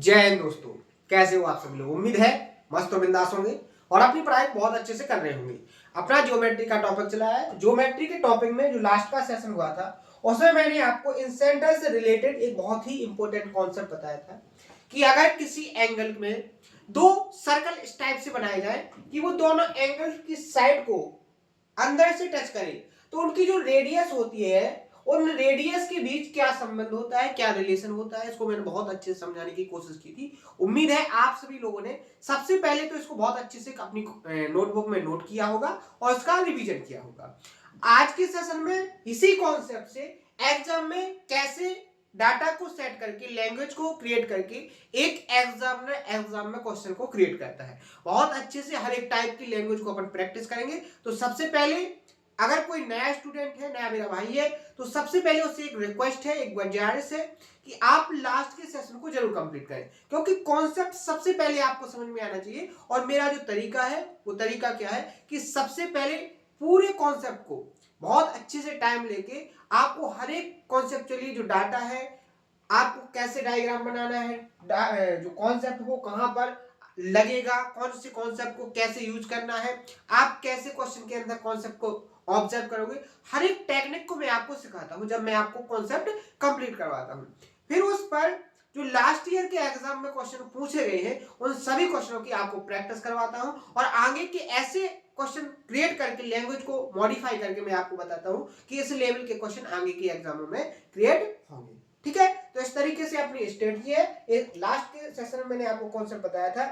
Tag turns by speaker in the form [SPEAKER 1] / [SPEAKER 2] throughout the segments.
[SPEAKER 1] जय हिंद दोस्तों, कैसे हो आप सभी लोग। उम्मीद है मस्त और बिंदास होंगे और अपनी पढ़ाई बहुत अच्छे से कर रहे होंगे। अपना ज्योमेट्री का टॉपिक चला है। ज्योमेट्री के टॉपिक में जो लास्ट का सेशन हुआ था उसमें मैंने आपको इन सेंटर से रिलेटेड एक बहुत ही इंपॉर्टेंट कॉन्सेप्ट बताया था कि अगर किसी एंगल में दो सर्कल इस टाइप से बनाए जाए कि वो दोनों एंगल की साइड को अंदर से टच करे तो उनकी जो रेडियस होती है उन रेडियस के बीच क्या संबंध होता है, क्या रिलेशन होता है, इसको मैंने बहुत अच्छे से समझाने की कोशिश की थी। उम्मीद है आप सभी लोगों ने सबसे पहले तो इसको बहुत अच्छे से अपनी नोटबुक में नोट किया होगा और इसका रिवीजन किया होगा। आज के सेशन में इसी कॉन्सेप्ट से एग्जाम में कैसे डाटा को सेट करके लैंग्वेज को क्रिएट करके एक एग्जाम में क्वेश्चन को क्रिएट करता है। बहुत अच्छे से हर एक टाइप की लैंग्वेज को अपन प्रैक्टिस करेंगे। तो सबसे पहले अगर कोई नया स्टूडेंट है, नया मेरा भाई है, तो सबसे पहले उससे एक रिक्वेस्ट है, एक गुजारिश है कि आप लास्ट के सेशन को जरूर कंप्लीट करें, क्योंकि कॉन्सेप्ट सबसे पहले आपको समझ में आना चाहिए। और मेरा जो तरीका है वो तरीका क्या है कि सबसे पहले पूरे कॉन्सेप्ट को बहुत अच्छे से टाइम लेके आपको हर एक कॉन्सेप्चुअली जो डाटा है, आपको कैसे डायग्राम बनाना है, जो कॉन्सेप्ट वो कहां पर लगेगा, कौन से कॉन्सेप्ट को कैसे यूज करना है, आप कैसे क्वेश्चन के अंदर कॉन्सेप्ट को ऑब्जर्व करोगे, हर एक टेक्निक को मैं आपको सिखाता हूं जब मैं आपको कॉन्सेप्ट कंप्लीट करवाता हूं। फिर उस पर जो लास्ट ईयर के एग्जाम में क्वेश्चन पूछे गए हैं उन सभी क्वेश्चनों की आपको प्रैक्टिस करवाता हूं और आगे के ऐसे क्वेश्चन क्रिएट करके लैंग्वेज को मॉडिफाई करके मैं आपको बताता हूं कि इस लेवल के क्वेश्चन आगे के एग्जामों में क्रिएट होंगे। ठीक है, तो इस तरीके से अपनी स्ट्रेटजी है। लास्ट के सेशन में मैंने आपको कॉन्सेप्ट बताया था।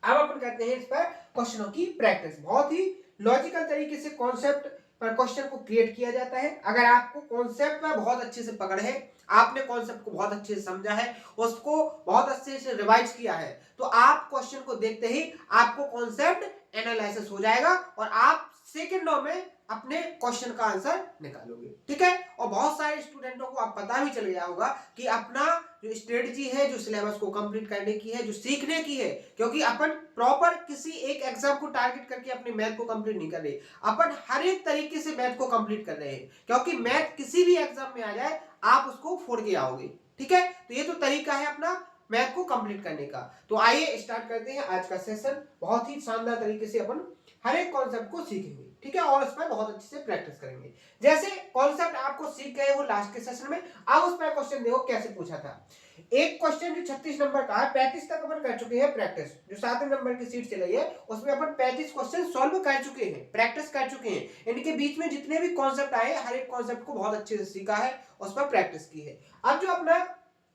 [SPEAKER 1] अब अपन करते हैं इस पर क्वेश्चनों की प्रैक्टिस। बहुत ही लॉजिकल तरीके से कॉन्सेप्ट पर क्वेश्चन को क्रिएट किया जाता है। अगर आपको कॉन्सेप्ट पर बहुत अच्छे से पकड़ है, आपने कॉन्सेप्ट को बहुत अच्छे से समझा है, उसको बहुत अच्छे से रिवाइज किया है, तो आप क्वेश्चन को देखते ही आपको कॉन्सेप्ट एनालिसिस हो जाएगा और आप सेकंडों में अपने क्वेश्चन का आंसर निकालोगे। ठीक है, और बहुत सारे स्टूडेंटों को आप पता भी चल गया होगा कि अपना जो स्ट्रेटजी है, जो सिलेबस को कंप्लीट करने की है, जो सीखने की है, क्योंकि अपन प्रॉपर किसी एक एग्जाम को टारगेट करके अपने मैथ को कंप्लीट नहीं कर रहे, अपन हर एक तरीके से मैथ को कंप्लीट कर रहे हैं, क्योंकि मैथ किसी भी एग्जाम में आ जाए आप उसको फोड़ के आओगे। ठीक है, तो ये तो तरीका है अपना मैथ को कंप्लीट करने का। तो आइए स्टार्ट करते हैं आज का सेशन। बहुत ही शानदार तरीके से अपन हर एक कॉन्सेप्ट को सीखेंगे। ठीक है, और उस पर बहुत अच्छे से प्रैक्टिस करेंगे। जैसे कॉन्सेप्ट आपको सीख गए हो लास्ट के सेशन में, अब उस पर क्वेश्चन देखो कैसे पूछा था। एक क्वेश्चन जो 36 नंबर का है, 35 तक अपन कर चुके हैं प्रैक्टिस। जो 7वें नंबर की सीट चली है उसमें अपन 35 क्वेश्चन सॉल्व कर चुके हैं, प्रैक्टिस कर चुके हैं। इनके बीच में जितने भी कॉन्सेप्ट आए हर एक कॉन्सेप्ट को बहुत अच्छे से सीखा है, उस पर प्रैक्टिस की है। अब जो अपना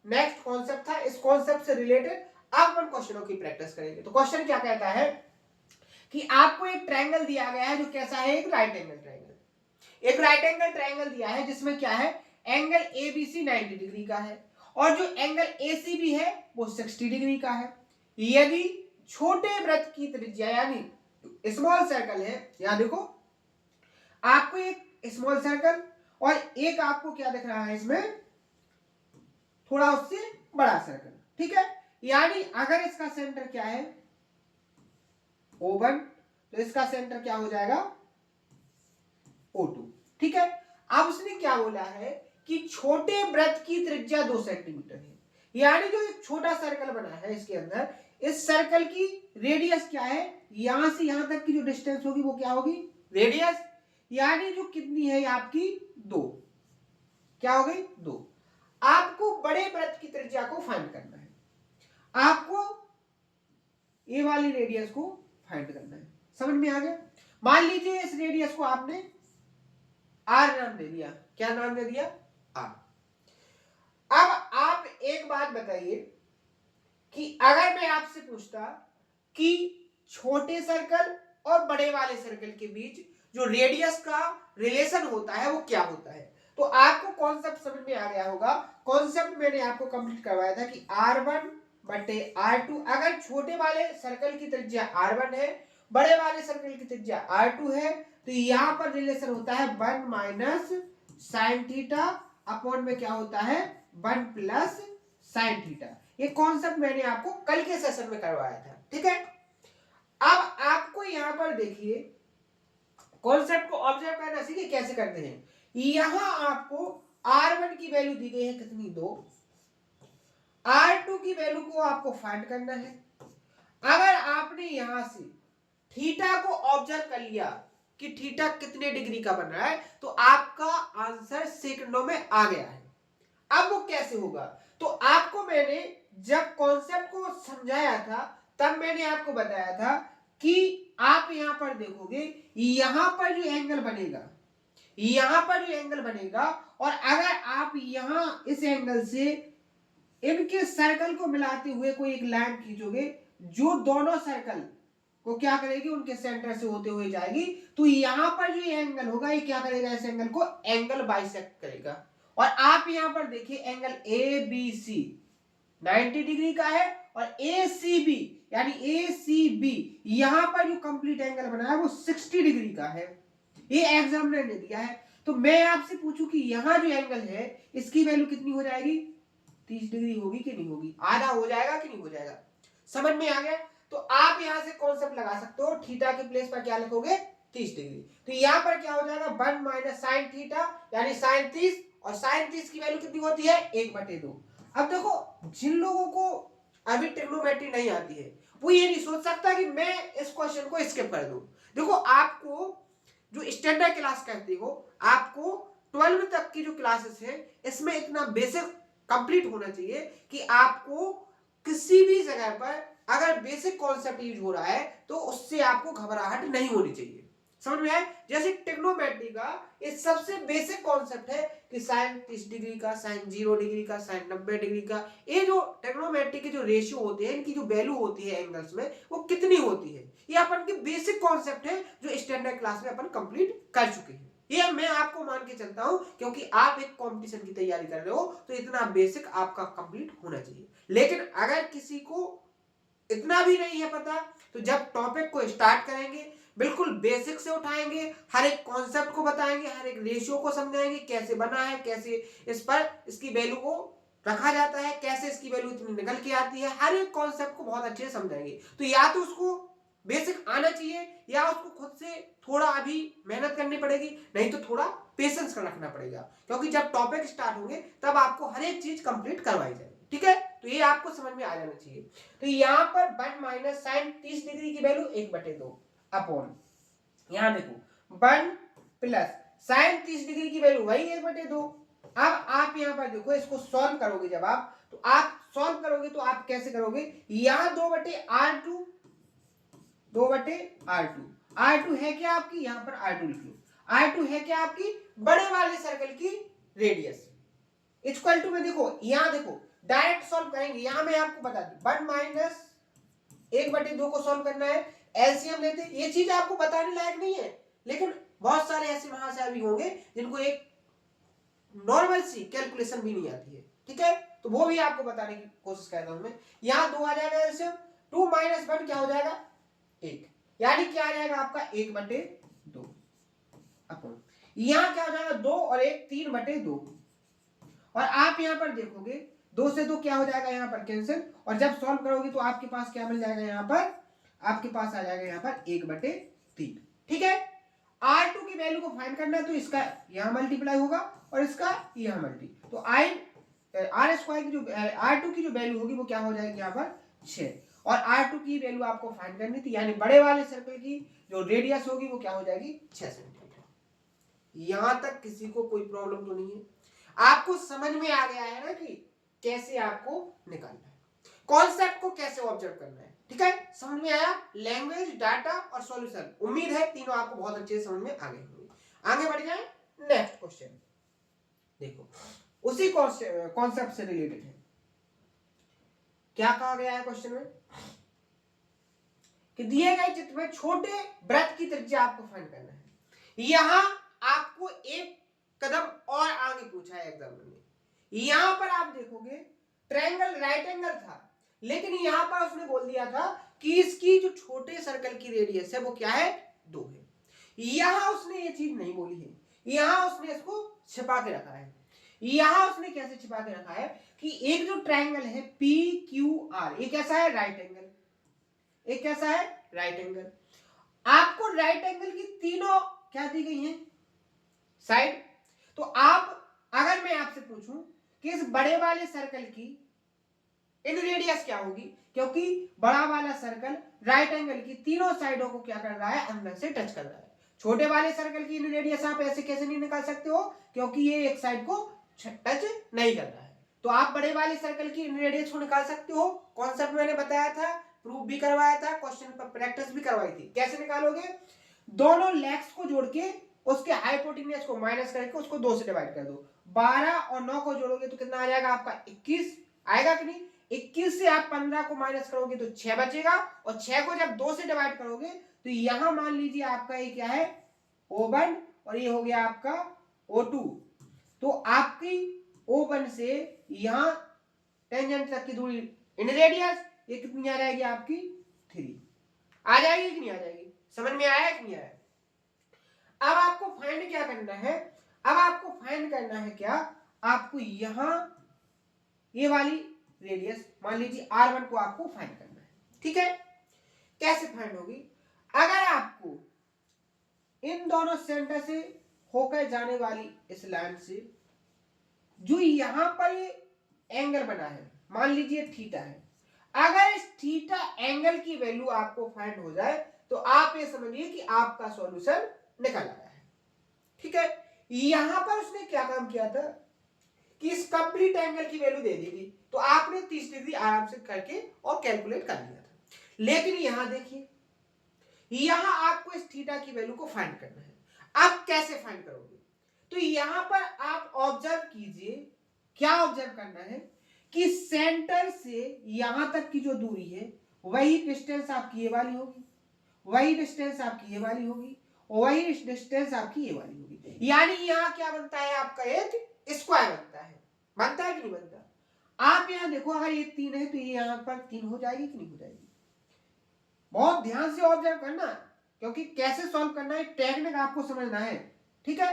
[SPEAKER 1] नेक्स्ट कॉन्सेप्ट था, इस कॉन्सेप्ट से रिलेटेड अब अपन क्वेश्चनों की प्रैक्टिस करेंगे। तो क्वेश्चन क्या कहता है कि आपको एक ट्रायंगल दिया गया है जो कैसा है, एक राइट एंगल ट्रायंगल। एक राइट एंगल ट्रायंगल दिया है जिसमें क्या है, एंगल एबीसी 90 डिग्री का है और जो एंगल एसीबी है वो 60 डिग्री का है। यदि छोटे वृत्त की त्रिज्या यानी स्मॉल सर्कल है, यहां देखो आपको एक स्मॉल सर्कल और एक आपको क्या दिख रहा है इसमें, थोड़ा उससे बड़ा सर्कल। ठीक है, यानी अगर इसका सेंटर क्या है O1, तो इसका सेंटर क्या हो जाएगा O2। ठीक है, अब उसने क्या बोला है कि छोटे वृत्त की त्रिज्या 2 सेंटीमीटर है, यानी जो एक छोटा सर्कल बना है इसके अंदर, इस सर्कल की रेडियस क्या है, यहां से यहां तक की जो डिस्टेंस होगी वो क्या होगी, रेडियस, यानी जो कितनी है आपकी 2, क्या हो गई 2। आपको बड़े वृत्त की त्रिज्या को फाइंड करना है, आपको ये वाली रेडियस को फाइंड करना है। समझ में आ गया। मान लीजिए इस रेडियस को आपने आर नाम दे दिया। क्या नाम दे दिया, आर। अब आप एक बात बताइए कि अगर मैं आपसे पूछता कि छोटे सर्कल और बड़े वाले सर्कल के बीच जो रेडियस का रिलेशन होता है वो क्या होता है, तो आपको कॉन्सेप्ट समझ में आ गया होगा। कॉन्सेप्ट मैंने आपको कंप्लीट करवाया था कि R1 बटे R2, अगर छोटे वाले सर्कल की त्रिज्या R1 है, बड़े वाले सर्कल की त्रिज्या R2 है, तो यहां पर रिलेशन होता है 1 माइनस साइन थीटा अपॉन में क्या होता है 1 प्लस साइन थीटा। ये कॉन्सेप्ट मैंने आपको कल के सेशन में करवाया था। ठीक है, अब आपको यहां पर देखिए कॉन्सेप्ट को ऑब्जर्व करना सीखिए कैसे करते हैं। यहां आपको R1 की वैल्यू दी गई है कितनी, 2, R2 की वैल्यू को आपको फाइंड करना है। अगर आपने यहां से थीटा को ऑब्जर्व कर लिया कि थीटा कितने डिग्री का बन रहा है, तो आपका आंसर सेकंडों में आ गया है। अब वो कैसे होगा, तो आपको मैंने जब कॉन्सेप्ट को समझाया था तब मैंने आपको बताया था कि आप यहां पर देखोगे, यहां पर जो एंगल बनेगा, यहां पर जो एंगल बनेगा, और अगर आप यहां इस एंगल से इनके सर्कल को मिलाते हुए कोई एक लाइन खींचोगे, जो दोनों सर्कल को क्या करेगी, उनके सेंटर से होते हुए जाएगी, तो यहां पर जो एंगल होगा ये क्या करेगा, इस एंगल को एंगल बाइसेक्ट करेगा। और आप यहां पर देखिए angle A B C 90 degree का है, और ए सी बी यानी ए सी बी यहां पर जो कंप्लीट एंगल बना है वो 60 डिग्री का है। ये एग्जामिनर ने दिया है। तो मैं आपसे पूछूं कि यहां जो एंगल है इसकी वैल्यू कितनी हो जाएगी, 30 डिग्री होगी कि नहीं होगी, आधा हो जाएगा कि नहीं हो जाएगा, समझ में आ गया। तो आप यहां से कॉन्सेप्ट लगा सकते हो, थीटा के प्लेस पर क्या लिखोगे, 30 डिग्री। तो यहां पर क्या हो जाएगा, 1 माइनस साइन थीटा यानी साइन 30, और साइन 30 की वैल्यू कितनी होती है, 1/2। अब देखो, जिन लोगों को अभी ट्रिग्नोमेट्री नहीं आती है वो ये नहीं सोच सकता कि मैं इस क्वेश्चन को स्किप कर दूं। देखो, आपको जो स्टैंडर्ड क्लास कहते हो, आपको 12 तक की जो क्लासेस है इसमें इतना बेसिक कंप्लीट होना चाहिए कि आपको किसी भी जगह पर अगर बेसिक कॉन्सेप्ट यूज हो रहा है तो उससे आपको घबराहट नहीं होनी चाहिए। समझ में आए, जैसे ट्रिग्नोमेट्री का ये सबसे बेसिक कॉन्सेप्ट है कि साइन 30 डिग्री का, साइन 0 डिग्री का, साइन 90 डिग्री का, ये जो ट्रिग्नोमेट्री के जो रेशियो होते हैं, इनकी जो वैल्यू होती है एंगल्स में, वो कितनी होती है, ये अपन की बेसिक कॉन्सेप्ट है जो स्टैंडर्ड क्लास में अपन कंप्लीट कर चुके हैं। ये मैं आपको मान के चलता हूं, क्योंकि आप एक कंपटीशन की तैयारी कर रहे हो तो इतना बेसिक आपका कंप्लीट होना चाहिए। लेकिन अगर किसी को इतना भी नहीं है पता, तो जब टॉपिक को स्टार्ट करेंगे बिल्कुल बेसिक से उठाएंगे, हर एक कॉन्सेप्ट को बताएंगे, हर एक रेशियो को समझाएंगे, कैसे बना है, कैसे इस पर इसकी वैल्यू को रखा जाता है, कैसे इसकी वैल्यू इतनी निकल के आती है, हर एक कॉन्सेप्ट को बहुत अच्छे से समझाएंगे। तो या तो उसको बेसिक आना चाहिए या उसको खुद से थोड़ा अभी मेहनत करनी पड़ेगी, नहीं तो थोड़ा पेशेंस रखना पड़ेगा, क्योंकि जब टॉपिक स्टार्ट होंगे तब आपको हर एक चीज कंप्लीट करवाई जाएगी। ठीक है, तो ये आपको समझ में आ जाना चाहिए। तो यहां पर 1 माइनस साइन 30 डिग्री की वैल्यू 1/2 अपॉन, यहां देखो 1 प्लस साइन 30 डिग्री की वैल्यू वही 1/2। अब आप यहां पर देखो, इसको सॉल्व करोगे जब आप, तो आप सॉल्व करोगे तो आप कैसे करोगे, यहां 2/R2, 2/R2, R2 है क्या आपकी, यहां पर R2 लिख लो, R2 है क्या आपकी बड़े वाले सर्कल की रेडियस, इक्वल टू में देखो, यहां देखो डायरेक्ट सॉल्व करेंगे, यहां मैं आपको बता दूं 1 माइनस 1/2 को सॉल्व करना है, एलसीएम लेते, ये चीज आपको बताने लायक नहीं है, लेकिन बहुत सारे ऐसे महाशय भी होंगे जिनको एक नॉर्मल सी कैलकुलेशन भी नहीं आती है। ठीक है, तो वो भी आपको बताने की कोशिश कर रहा हूं मैं। यहां 2 आ जाएगा एलसीएम, 2 माइनस 1 क्या हो जाएगा 1, यानी क्या आ जाएगा आपका 1/2 अपॉन, यहां क्या हो जाएगा 2 और 1 3/2, और आप यहां पर देखोगे 2 से 2 क्या हो जाएगा यहां पर कैंसिल, और जब सॉल्व करोगे तो आपके पास क्या मिल जाएगा, यहां पर आपके पास आ जाएगा यहां पर 1/3। ठीक है, R2 की वैल्यू को फाइंड करना है, तो इसका यहां मल्टीप्लाई होगा और इसका यहां मल्टी, तो R स्क्वायर की जो R2 की जो वैल्यू होगी वो क्या हो जाएगी यहां पर 6, और R2 की वैल्यू आपको फाइंड करनी थी, यानी बड़े वाले सर्कल की जो रेडियस होगी वो क्या हो जाएगी 6 सेंटीमीटर। यहां तक किसी को कोई प्रॉब्लम तो नहीं है, आपको समझ में आ गया है ना कि कैसे आपको निकालना है, कॉन्सेप्ट को कैसे ऑब्जर्व करना है। ठीक है, समझ में आया, लैंग्वेज, डाटा और सॉल्यूशन, उम्मीद है तीनों आपको बहुत अच्छे से समझ में आ गए होंगे। आगे बढ़ जाए, नेक्स्ट क्वेश्चन देखो, उसी कॉन्सेप्ट से रिलेटेड है। क्या कहा गया है क्वेश्चन में कि दिए गए चित्र में छोटे वृत्त की त्रिज्या आपको फाइंड करना है। यहां आपको एक कदम और आगे पूछा है एग्जाम में, यहां पर आप देखोगे ट्रायंगल राइट एंगल था, लेकिन यहां पर उसने बोल दिया था कि इसकी जो छोटे सर्कल की रेडियस है वो क्या है 2 है। यहां उसने ये चीज नहीं बोली है, यहां उसने इसको छिपा के रखा है। यहां उसने कैसे छिपा के रखा है कि एक जो ट्रायंगल है PQR, ये कैसा है राइट एंगल, एक कैसा है राइट एंगल, आपको राइट एंगल की तीनों क्या दी गई हैं साइड। तो आप, अगर मैं आपसे पूछूं कि इस बड़े वाले सर्कल की इन रेडियस क्या होगी, क्योंकि बड़ा वाला सर्कल राइट एंगल की तीनों साइडों को क्या कर रहा है, अंदर से टच कर रहा है। छोटे वाले सर्कल की इन रेडियस आप ऐसे कैसे नहीं निकाल सकते हो, क्योंकि ये एक साइड को टच नहीं कर रहा है। तो आप बड़े वाले सर्कल की इन रेडियस को निकाल सकते हो। कॉन्सेप्ट मैंने बताया था, प्रूफ भी करवाया था, क्वेश्चन पर प्रैक्टिस भी करवाई थी। कैसे निकालोगे, दोनों लेग्स को जोड़ के उसके हाइपोटेन्यूज को माइनस करके उसको 2 से डिवाइड कर दो। 12 और 9 को जोड़ोगे तो कितना आ जाएगा आपका 21 आएगा कि नहीं। 21 से आप 15 को माइनस करोगे तो 6 बचेगा, और 6 को जब 2 से डिवाइड करोगे तो यहां मान लीजिए आपका ये क्या है, O1 और ये हो गया आपका O2। तो आपकी O1 से यहां टेंजेंट तक की दूरी इन रेडियस ये कितनी आ जाएगी आपकी 3 आ जाएगी कि नहीं आ जाएगी, समझ में आया कि नहीं आया। अब आपको फाइंड क्या करना है, अब आपको फाइंड करना है क्या, आपको यहां ये वाली रेडियस मान लीजिए R1 को आपको फाइंड करना है। ठीक है, कैसे फाइंड होगी, अगर आपको इन दोनों सेंटर से होकर जाने वाली इस लाइन से जो यहां पर ये एंगल बना है मान लीजिए थीटा है, अगर इस थीटा एंगल की वैल्यू आपको फाइंड हो जाए तो आप ये समझिए कि आपका सॉल्यूशन निकल आया है। ठीक है, यहां पर उसने क्या काम किया था कि इस कंप्लीट एंगल की वैल्यू दे दी थी, तो आपने 30 डिग्री आराम से करके और कैलकुलेट कर लिया था। लेकिन यहां देखिए, यहां आपको इस थीटा की वैल्यू को फाइंड करना है। आप कैसे फाइंड करोगे, तो यहां पर आप ऑब्जर्व कीजिए, क्या ऑब्जर्व करना है कि सेंटर से यहां तक की जो दूरी है वही डिस्टेंस आपकी ये वाली होगी, वही डिस्टेंस आपकी ये वाली होगी, वही डिस्टेंस आपकी ये वाली होगी। यानी यहां क्या बनता है आपका एक स्क्वायर बनता है कि नहीं बनता। आप यहां देखो, अगर ये 3 है तो ये यहां पर 3 हो जाएगी कि नहीं हो जाएगी। बहुत ध्यान से ऑब्जर्व करना, क्योंकि कैसे सॉल्व करना है टेक्निक आपको समझना है। ठीक है,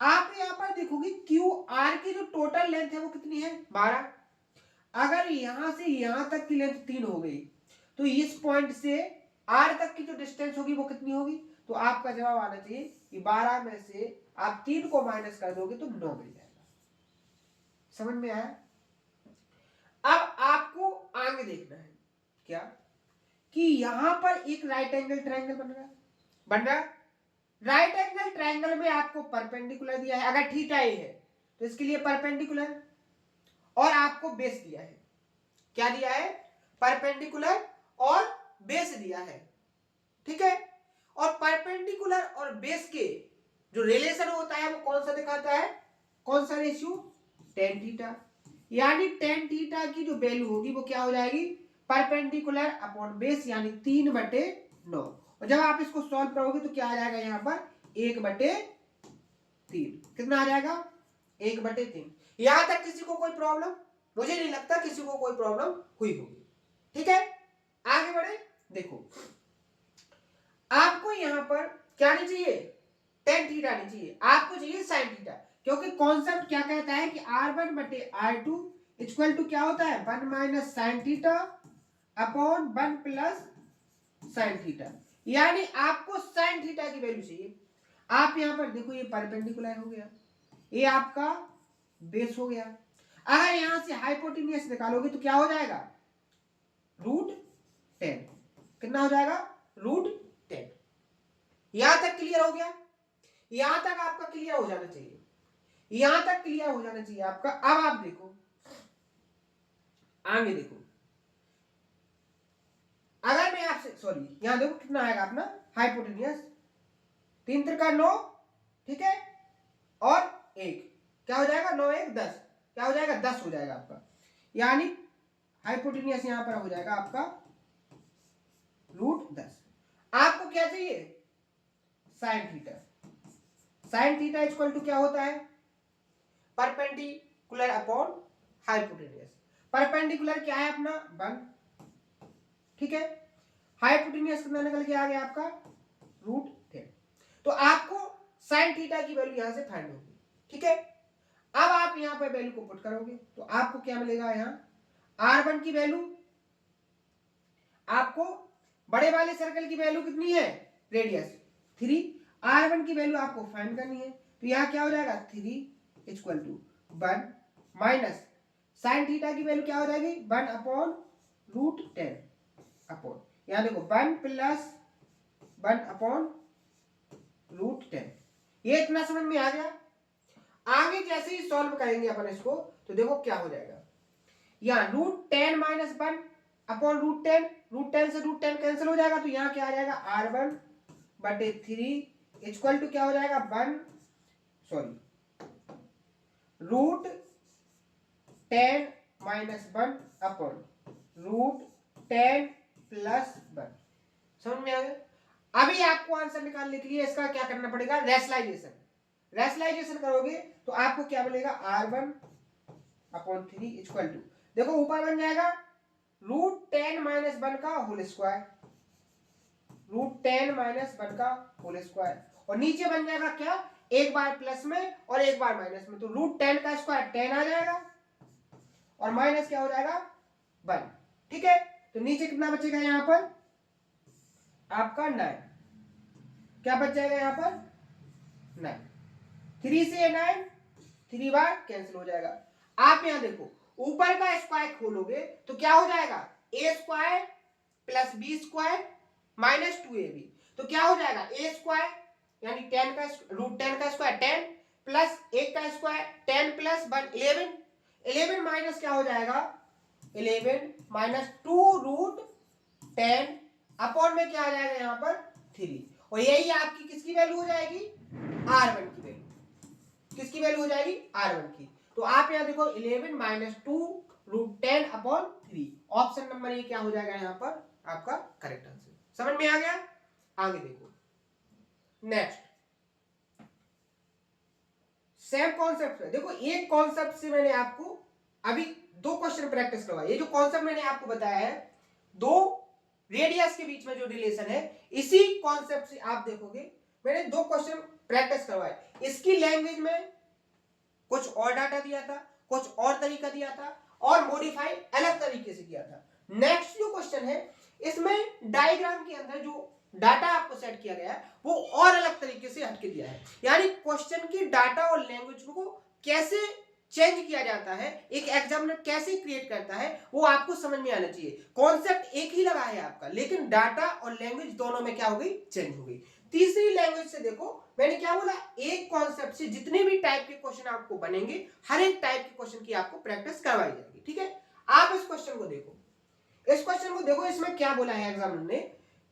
[SPEAKER 1] आप यहां पर देखोगे क्यू आर की जो टोटल लेंथ है वो कितनी है 12। अगर यहां से यहां तक की लेंथ 3 हो गई तो इस पॉइंट से आर तक की जो डिस्टेंस होगी वो कितनी होगी, तो आपका जवाब आना चाहिए कि 12 में से आप 3 को माइनस कर दोगे तो 9 मिल जाएगा। समझ में आया। अब आपको आगे देखना है क्या, कि यहां पर एक राइट एंगल ट्रायंगल बन रहा है। राइट एंगल ट्रायंगल में आपको परपेंडिकुलर दिया है, अगर थीटा ए है तो इसके लिए परपेंडिकुलर, और आपको बेस दिया है, क्या दिया है, परपेंडिकुलर और बेस दिया है। ठीक है, और परपेंडिकुलर और बेस के जो रिलेशन होता है वो कौन सा दिखाता है, कौन सा रेशियो, tan थीटा। यानी tan थीटा की जो वैल्यू होगी वो क्या हो जाएगी, परपेंडिकुलर अपॉन बेस यानी 3/9। और जब आप इसको सॉल्व करोगे तो क्या आ जाएगा, यहां पर 1/3 कितना आ जाएगा, 1/3। यहां तक किसी को कोई प्रॉब्लम, मुझे नहीं लगता किसी को कोई प्रॉब्लम हुई होगी। ठीक है, आगे बढ़े। देखो आपको यहां पर क्या नहीं चाहिए, tan थीटा नहीं चाहिए, आपको चाहिए sin थीटा, क्योंकि कॉन्सेप्ट क्या कहता है कि R1/R2 इक्वल टू क्या होता है 1 minus sin theta upon 1 plus sin theta. यानी आपको sin थीटा की वैल्यू चाहिए। आप यहां पर देखो ये परपेंडिकुलर हो गया, ये आपका बेस हो गया। अगर यहां से हाइपोटेन्यूज निकालोगे तो क्या हो जाएगा, √10 कितना हो जाएगा, √10। यहां तक क्लियर हो गया, यहां तक आपका क्लियर हो जाना चाहिए, यहां तक क्लियर हो जाना चाहिए आपका। अब आप देखो आगे देखो, अगर मैं आपसे सॉरी यहां देखो कितना आएगा अपना हाइपोटेन्यूज, 3 त्रिका 9, ठीक है, और 1 क्या हो जाएगा, 9 1 10 क्या हो जाएगा, 10 हो जाएगा आपका। यानी हाइपोटेन्यूज यहां पर हो जाएगा आपका √10। आपको क्या चाहिए, sin theta. sin theta equal to क्या होता है, परपेंडिकुलर अपॉन हाइपोटेन्यूज। परपेंडिकुलर क्या है अपना 1, ठीक है, हाइपोटेन्यूज कितना निकल के आ गया आपका √10। तो आपको sin थीटा की वैल्यू यहां से फाइंड होगी। ठीक है, अब आप यहां पर वैल्यू को पुट करोगे तो आपको क्या मिलेगा, यहां R1 की वैल्यू, आपको बड़े वाले सर्कल की वैल्यू कितनी है, रेडियस 3, R1 की वैल्यू आपको फाइंड करनी है। तो यहां क्या हो जाएगा 3 equal to 1 minus sine theta की वैल्यू क्या हो जाएगी 1/√10 अपॉन, यहाँ देखो 1+1/√10। ये इतना समझ में आ गया। आगे जैसे ही सॉल्व करेंगे अपन इसको तो देखो क्या हो जाएगा, यहाँ √10 - 1/√10, √10 से √10 कैंसिल हो जाएगा, तो यहाँ क्या आ जाएगा R1/3 इक्वल टू क्या हो जाएगा √10 - 1/√10 + 1। समझ में आ गया। अभी आपको आंसर निकालने के लिए इसका क्या करना पड़ेगा, रेशनलाइजेशन। रेशनलाइजेशन करोगे तो आपको क्या मिलेगा R1/3 इक्वल टू, देखो ऊपर बन जाएगा √10 - 1 का होल स्क्वायर, √10 - 1 का होल स्क्वायर, और नीचे बन जाएगा क्या, एक बार प्लस में और एक बार माइनस में, तो √10 का स्क्वायर 10 आ जाएगा और माइनस क्या हो जाएगा 1। ठीक है, तो नीचे कितना बचेगा यहां पर आपका 9, क्या बच जाएगा यहां पर 9, 3 से 9 3 बार कैंसिल हो जाएगा। आप यहां देखो ऊपर का स्क्वायर खोलोगे तो क्या हो जाएगा a² + b² - 2ab, तो क्या हो जाएगा a² यानी 10 का √10 का स्क्वायर 10 प्लस 1 का स्क्वायर 10 + 1 11, 11 माइनस क्या हो जाएगा 11 - 2√10 अपॉन में क्या आ जाएगा यहाँ पर 3, और यही आपकी किसकी वैल्यू हो जाएगी R1 की वैल्यू, किसकी वैल्यू हो जाएगी R1 की। तो आप यहाँ देखो 11 - 2√10 अपॉन 3, ऑप्शन नंबर ए क्या हो जाएगा यहाँ पर आपका करेक्ट आंसर। समझ में आ गया। आगे देखो नेक्स्ट सेम कॉन्सेप्ट है। देखो एक कॉन्सेप्ट से मैंने आपको अभी 2 क्वेश्चन प्रैक्टिस करवाया। ये जो कॉन्सेप्ट मैंने आपको बताया है 2 रेडियस के बीच में जो रिलेशन है, इसी कॉन्सेप्ट से आप देखोगे मैंने 2 क्वेश्चन प्रैक्टिस करवाए। इसकी लैंग्वेज में कुछ और डाटा दिया था, कुछ और तरीका दिया था, और मॉडिफाई अलग तरीके से किया था। नेक्स्ट जो क्वेश्चन है इसमें डायग्राम के अंदर जो डाटा आपको सेट किया गया है वो और अलग तरीके से हटके दिया है, यानी क्वेश्चन की डाटा और लैंग्वेज को कैसे चेंज किया जाता है, एक एग्जामिनर कैसे क्रिएट करता है, वो आपको समझ में आना चाहिए। कॉन्सेप्ट एक ही लगा है आपका, लेकिन डाटा और लैंग्वेज दोनों में क्या हो गई चेंज हो गई। तीसरी लैंग्वेज से देखो मैंने क्या बोला, एक कॉन्सेप्ट से जितने भी टाइप के क्वेश्चन आपको बनेंगे हर एक टाइप के क्वेश्चन की आपको प्रैक्टिस करवाई जाएगी। ठीक है, आप इस क्वेश्चन को देखो, इस क्वेश्चन को देखो, इसमें क्या बोला है एग्जामिनर ने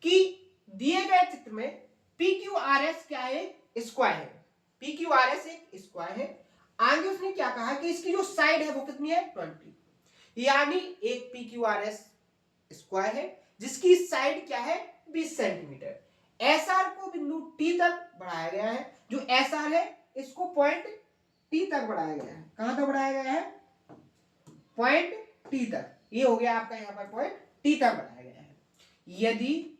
[SPEAKER 1] कि दिए गए चित्र में PQRS क्या है स्क्वायर है, PQRS एक स्क्वायर है। आगे उसने क्या कहा कि इसकी जो साइड है वो कितनी है 20, यानी एक PQRS स्क्वायर है जिसकी साइड क्या है 20 सेंटीमीटर। SR को बिंदु T तक बढ़ाया गया है, जो SR है इसको पॉइंट T तक बढ़ाया गया है। कहां तक बढ़ाया गया है पॉइंट T तक, ये हो गया आपका यहाँ पर पॉइंट T तक बढ़ाया गया है। यदि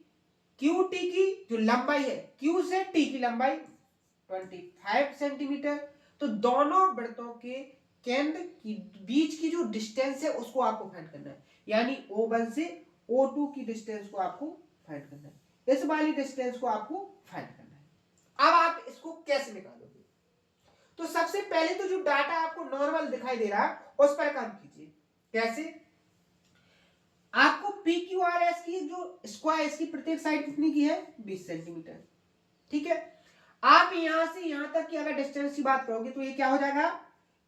[SPEAKER 1] QT की जो लंबाई है, Q से T की लंबाई 25 सेंटीमीटर, तो दोनों वृत्तों के केंद्र की बीच की जो डिस्टेंस है उसको आपको फाइंड करना है, यानी O1 से O2 की डिस्टेंस को आपको फाइंड करना है, इस वाली डिस्टेंस को आपको फाइंड करना है। अब आप इसको कैसे निकालोगे, तो सबसे पहले तो जो डाटा आपको नॉर्मल दिखाई दे रहा है उस पर काम कीजिए। कैसे, आपको PQRS की जो स्क्वायर इसकी प्रत्येक साइड कितनी की है 20 सेंटीमीटर। ठीक है, आप यहां से यहां तक की अगर डिस्टेंस की बात करोगे तो ये क्या हो जाएगा,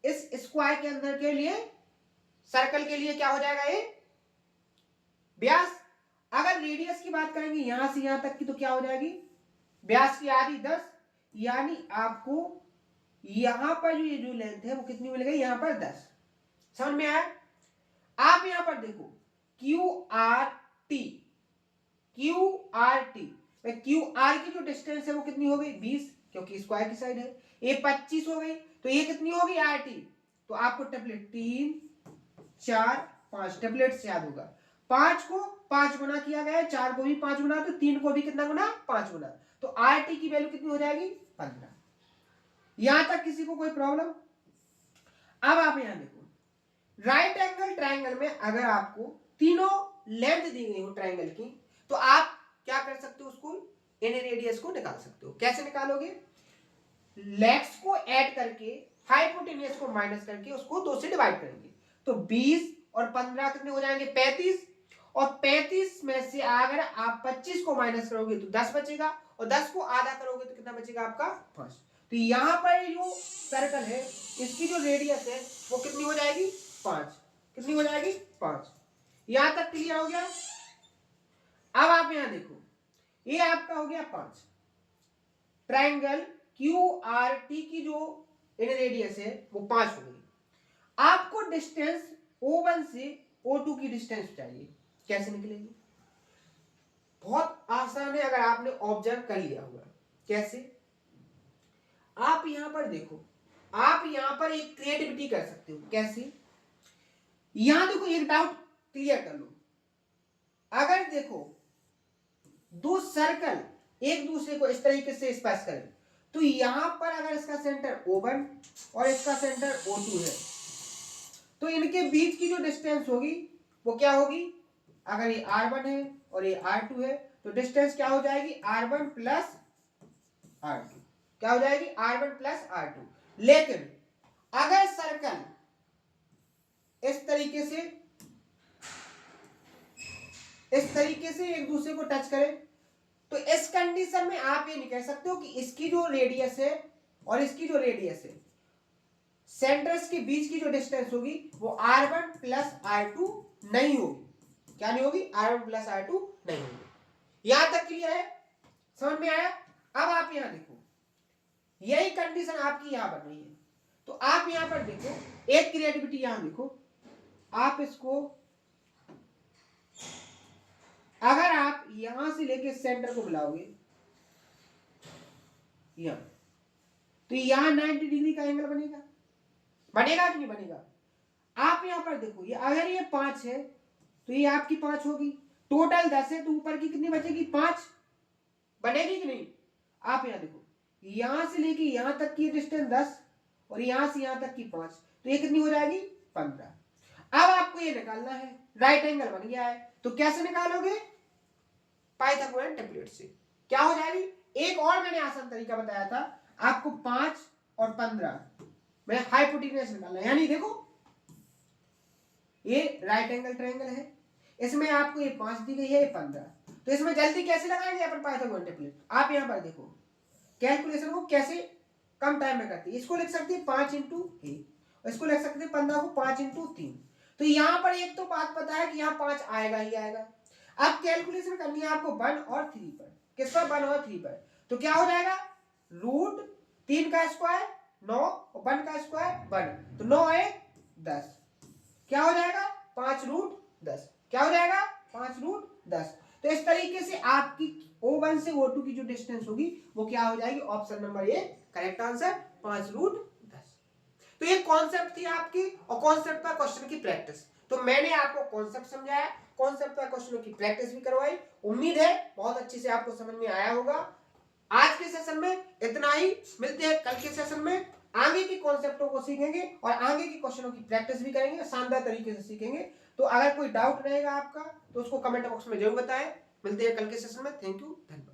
[SPEAKER 1] इस स्क्वायर के अंदर के लिए सर्कल के लिए क्या हो जाएगा ये व्यास। अगर रेडियस की बात करेंगे यहां से यहां तक की तो क्या हो जाएगी व्यास की आधी 10, यानी आपको यहां पर जो ये जो लेंथ है वो कितनी मिल गई यहां पर 10। समझ में आया। आप यहां पर देखो QRT, QR की जो डिस्टेंस है वो कितनी हो गई 20, क्योंकि स्क्वायर की साइड है। ये 25 हो गई, तो ये कितनी होगी RT, तो आपको टेबलेट 3 4 5 टेबलेट से याद होगा, 5 को 5 गुना किया गया है, 4 को भी 5 गुना, तो 3 को भी कितना गुना 5 गुना, तो RT की वैल्यू कितनी हो जाएगी 15। यहां तक किसी को कोई प्रॉब्लम। अब आप यहां देखो राइट एंगल ट्राइंगल में अगर आपको तीनों लेंथ दी गई हो ट्राइंगल की, तो आप क्या कर सकते हो, उसको इन रेडियस को निकाल सकते हो। कैसे निकालोगे, लेग्स को ऐड करके हाइपोटेन्यूज को माइनस करके उसको 2 से डिवाइड करेंगे, तो 20 और 15 कितने हो जाएंगे 35, और 35 में से अगर आप 25 को माइनस करोगे तो 10 बचेगा, और 10 को आधा करोगे तो कितना बचेगा आपका 5। तो यहाँ पर जो सर्कल है इसकी जो रेडियस है वो कितनी हो जाएगी 5, कितनी हो जाएगी 5। यहां तक क्लियर हो गया। अब आप यहां देखो, ये आपका हो गया 5। ट्रायंगल क्यू आर टी की जो इन रेडियस है वो 5 हो गई। आपको डिस्टेंस O1 से O2 की डिस्टेंस चाहिए, कैसे निकलेगी? बहुत आसान है, अगर आपने ऑब्जर्व कर लिया होगा। कैसे? आप यहां पर देखो, आप यहां पर एक क्रिएटिविटी कर सकते हो। कैसे? यहां देखो, एक डाउट क्लियर कर लो। अगर देखो दो सर्कल एक दूसरे को इस तरीके से स्पर्श करें, तो यहां पर अगर इसका सेंटर O1 और इसका सेंटर O2 है, तो इनके बीच की जो डिस्टेंस होगी वो क्या होगी? अगर ये R1 है और ये R2 है, तो डिस्टेंस क्या हो जाएगी? R1 plus R2। क्या हो जाएगी? R1 plus R2। लेकिन अगर सर्कल इस तरीके से एक दूसरे को टच करे, तो इस कंडीशन में आप ये नहीं कह सकते हो कि इसकी जो रेडियस है और इसकी जो रेडियस है, सेंटर्स के बीच की जो डिस्टेंस होगी वो R1 प्लस R2 नहीं होगी। क्या नहीं होगी? R1 प्लस R2 नहीं होगी। यहां तक क्लियर है? समझ में आया? अब आप यहां देखो, यही कंडीशन आपकी यहां बन रही है। तो आप यहां पर देखो, एक क्रिएटिविटी यहां देखो, आप इसको अगर आप यहां से लेके सेंटर को बुलाओगे यहां, तो यहां 90 डिग्री का एंगल बनेगा, बनेगा कि नहीं बनेगा? आप यहां पर देखो, ये अगर ये 5 है तो ये आपकी 5 होगी, टोटल 10 है तो ऊपर की कितनी बचेगी? 5 बनेगी कि नहीं? आप यहां देखो, यहां से लेके यहां तक की डिस्टेंस 10 और यहां से यहां तक की 5, तो ये कितनी हो जाएगी? 15। अब आपको ये निकालना है, राइट एंगल बन गया है, तो कैसे निकालोगे? पाइथागोरस टेम्पलेट से। क्या हो जाएगी? एक और मैंने आसान तरीका बताया था आपको, 5 और 15 में हाइपोटेन्यूज निकालना है। यानी देखो, ये राइट एंगल ट्रायंगल है, इसमें आपको ये 5 दी गई है, ये 15, तो इसमें जल्दी कैसे लगाएंगे अपन पाइथागोरस टेम्पलेट? आप यहां पर देखो कैलकुलेशन को कैसे कम टाइम में करते हैं। इसको लिख सकते हैं 5 इंटू ए, इसको लिख सकते हैं 15 को 5 इंटू 3। तो यहां पर एक तो बात पता है कि यहाँ 5 आएगा ही आएगा। अब कैलकुलेशन करनी है आपको 1 और 3 पर। किस पर? 1 और 3 पर। तो क्या हो जाएगा? रूट 3 का स्क्वायर 9 और 1 का स्क्वायर 1, तो 9 है 10। क्या हो जाएगा? 5 रूट 10। क्या हो जाएगा? 5 रूट 10। तो इस तरीके से आपकी O1 से O2 की जो डिस्टेंस होगी वो क्या हो जाएगी? Option number A correct answer, 5 root 10। तो ये कॉन्सेप्ट थी आपकी, और कॉन्सेप्ट पर क्वेश्चन की प्रैक्टिस। तो मैंने आपको कॉन्सेप्ट समझाया, कॉन्सेप्ट पर क्वेश्चनों की प्रैक्टिस भी करवाई। उम्मीद है बहुत अच्छे से आपको समझ में आया होगा। आज के सेशन में इतना ही, मिलते हैं कल के सेशन में। आगे के कॉन्सेप्टों को सीखेंगे और आगे के क्वेश्चनों की प्रैक्टिस भी करेंगे, शानदार तरीके से सीखेंगे। तो अगर कोई डाउट रहेगा आपका तो उसको कमेंट बॉक्स में जरूर बताएं। मिलते हैं कल के सेशन में। थैंक यू, धन्यवाद।